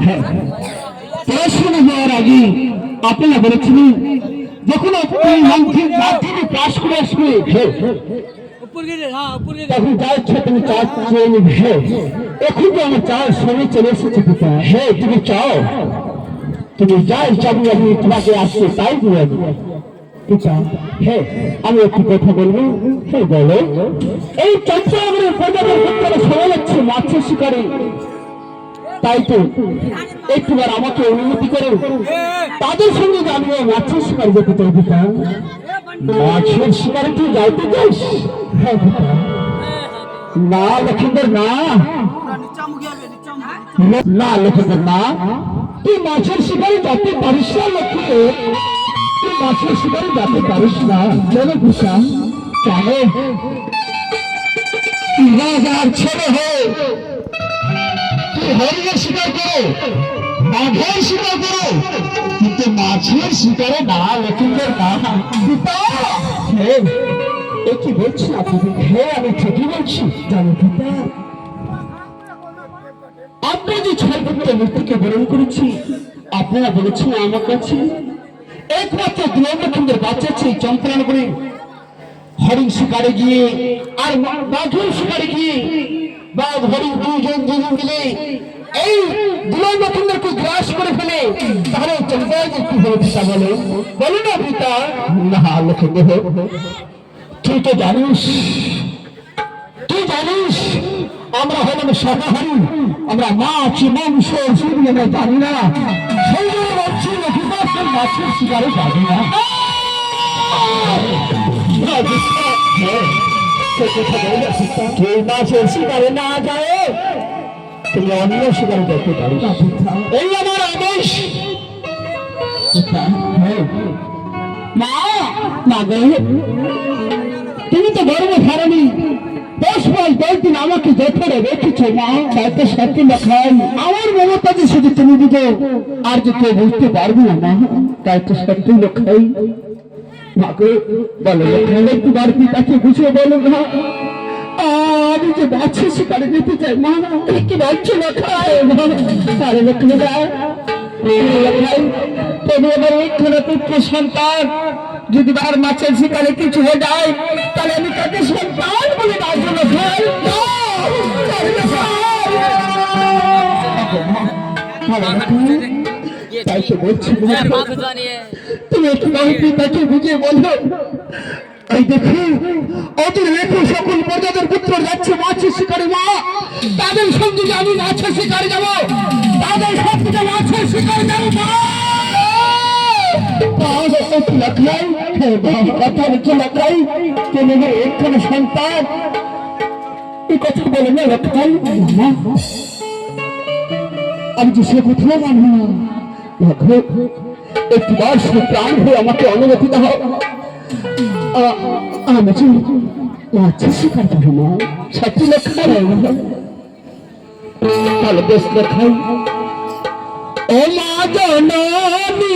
হ্যাঁ, পড়াশোনা হওয়ার আগে আপনারা বলেছিলেন যখন আপনি মাধ্যমিক পাশ করে আসবে তখন যা ইচ্ছা তুমি চা চেয়ে নেবে। এখন তো আমার চার সময় চলে এসেছে পিতা। হ্যাঁ, তুমি চাও, তুমি যাই চাবি আমি তোমাকে আসছে তাই দিয়ে দেবো পিতা। হ্যাঁ, আমি একটু কথা বলবো। হ্যাঁ বলো। এই চঞ্চলনগরের প্রজাদের প্রত্যেকে সময় যাচ্ছে মাছের শিকারে, তাই তো একটুবার আমাকে অনুমতি করো, তাদের সঙ্গে আমিও মাছের শিকার যেতে চাই পিতা। মাছের শিকারে তুই যাইতে চাস? হ্যাঁ পিতা। না লক্ষিন্দর না, না লক্ষিন্দর না, তুই মাছের শিকারে যেতে পারিস না লক্ষ্মীন্দর, তুই মাছের শিকারে যেতে পারিস না। কেন পিতা? কেন? তুই রাজার ছেলে হয়ে তুই হরিণের শিকার করো, বাঘের শিকার করো, কিন্তু মাছের শিকারে না লক্ষিন্দর না পিতা। হ্যাঁ, এ কি বলছি আপনি? হ্যাঁ, আমি ঠিকই বলছি জানো পিতা। আপনি যে ছয় পুত্র মূর্তিকে বরণ করেছি, আপনারা বলেছেন আমার কাছে একমাত্র দুর্লক্ষেন্দ্রের বাচ্চা আছে চম্পলান করে হরিণ শিকারে গিয়ে আর বাঘের শিকারে গিয়ে বাঘ হরিণ দুজন মিলে এই দুর্লক্ষেন্দ্রকে গ্রাস করে ফেলে, তাহলে চম্পলায় যে কি হলো পিতা বলো, বলো না পিতা। না লক্ষেন্দ্র, তুই তো জানিস, তুই জানিস আমরা হলাম শাকাহারী, আমরা মাছ মাংস শুধু আমরা জানি না, সেই জন্য বলছি মাছের শিকারে যাবি না। মাছের শিকারে না যায় তুমি অন্য শিকারে দেখতে পারি, এই আমার আদেশ। মা না গো, তুমি তো গর্ব হারানি 10 মাস 10 দিন আমাকে যথরে রেখেছ মা, তাইতে সত্যি লেখাই আমার মমতা যে শুধু তুমি দিতে আর যে কেউ বুঝতে পারবে না মা, তাই তো সত্যি লেখাই। মাকে বলো লেখাই একটু বার পিতাকে বুঝিয়ে বলো না, আমি যে মাছের শিকারে যেতে চাই মা। কি বলছো লেখাই? আরে লেখাই তুমি আমার একখানা পুত্র সন্তান, যদি আর মাছের শিকারে কিছু হয়ে যায় তাহলে আমি তাকে সন্তান বলে ডাকবো না। তাই তো বলছি তুমি একটু তাকে বুঝিয়ে বলো, এই দেখি ওদের রেখে সকল মর্যাদার পুত্র যাচ্ছে মাছের শিকারে মা, তাদের সঙ্গে আমি মাছের শিকারে যাবো, তাদের সঙ্গে মাছের শিকারে যাবো মা। সন্তান এই কথা বলে না লক্ষাই, আমি যে সে কথা মানব না। একটু বার প্রাণ হয়ে আমাকে অনুমতি দাও, আমি যে মাছের শিকার করবো না। সত্যি লক্ষাই তাহলে বেশ লক্ষাই ও মা জানি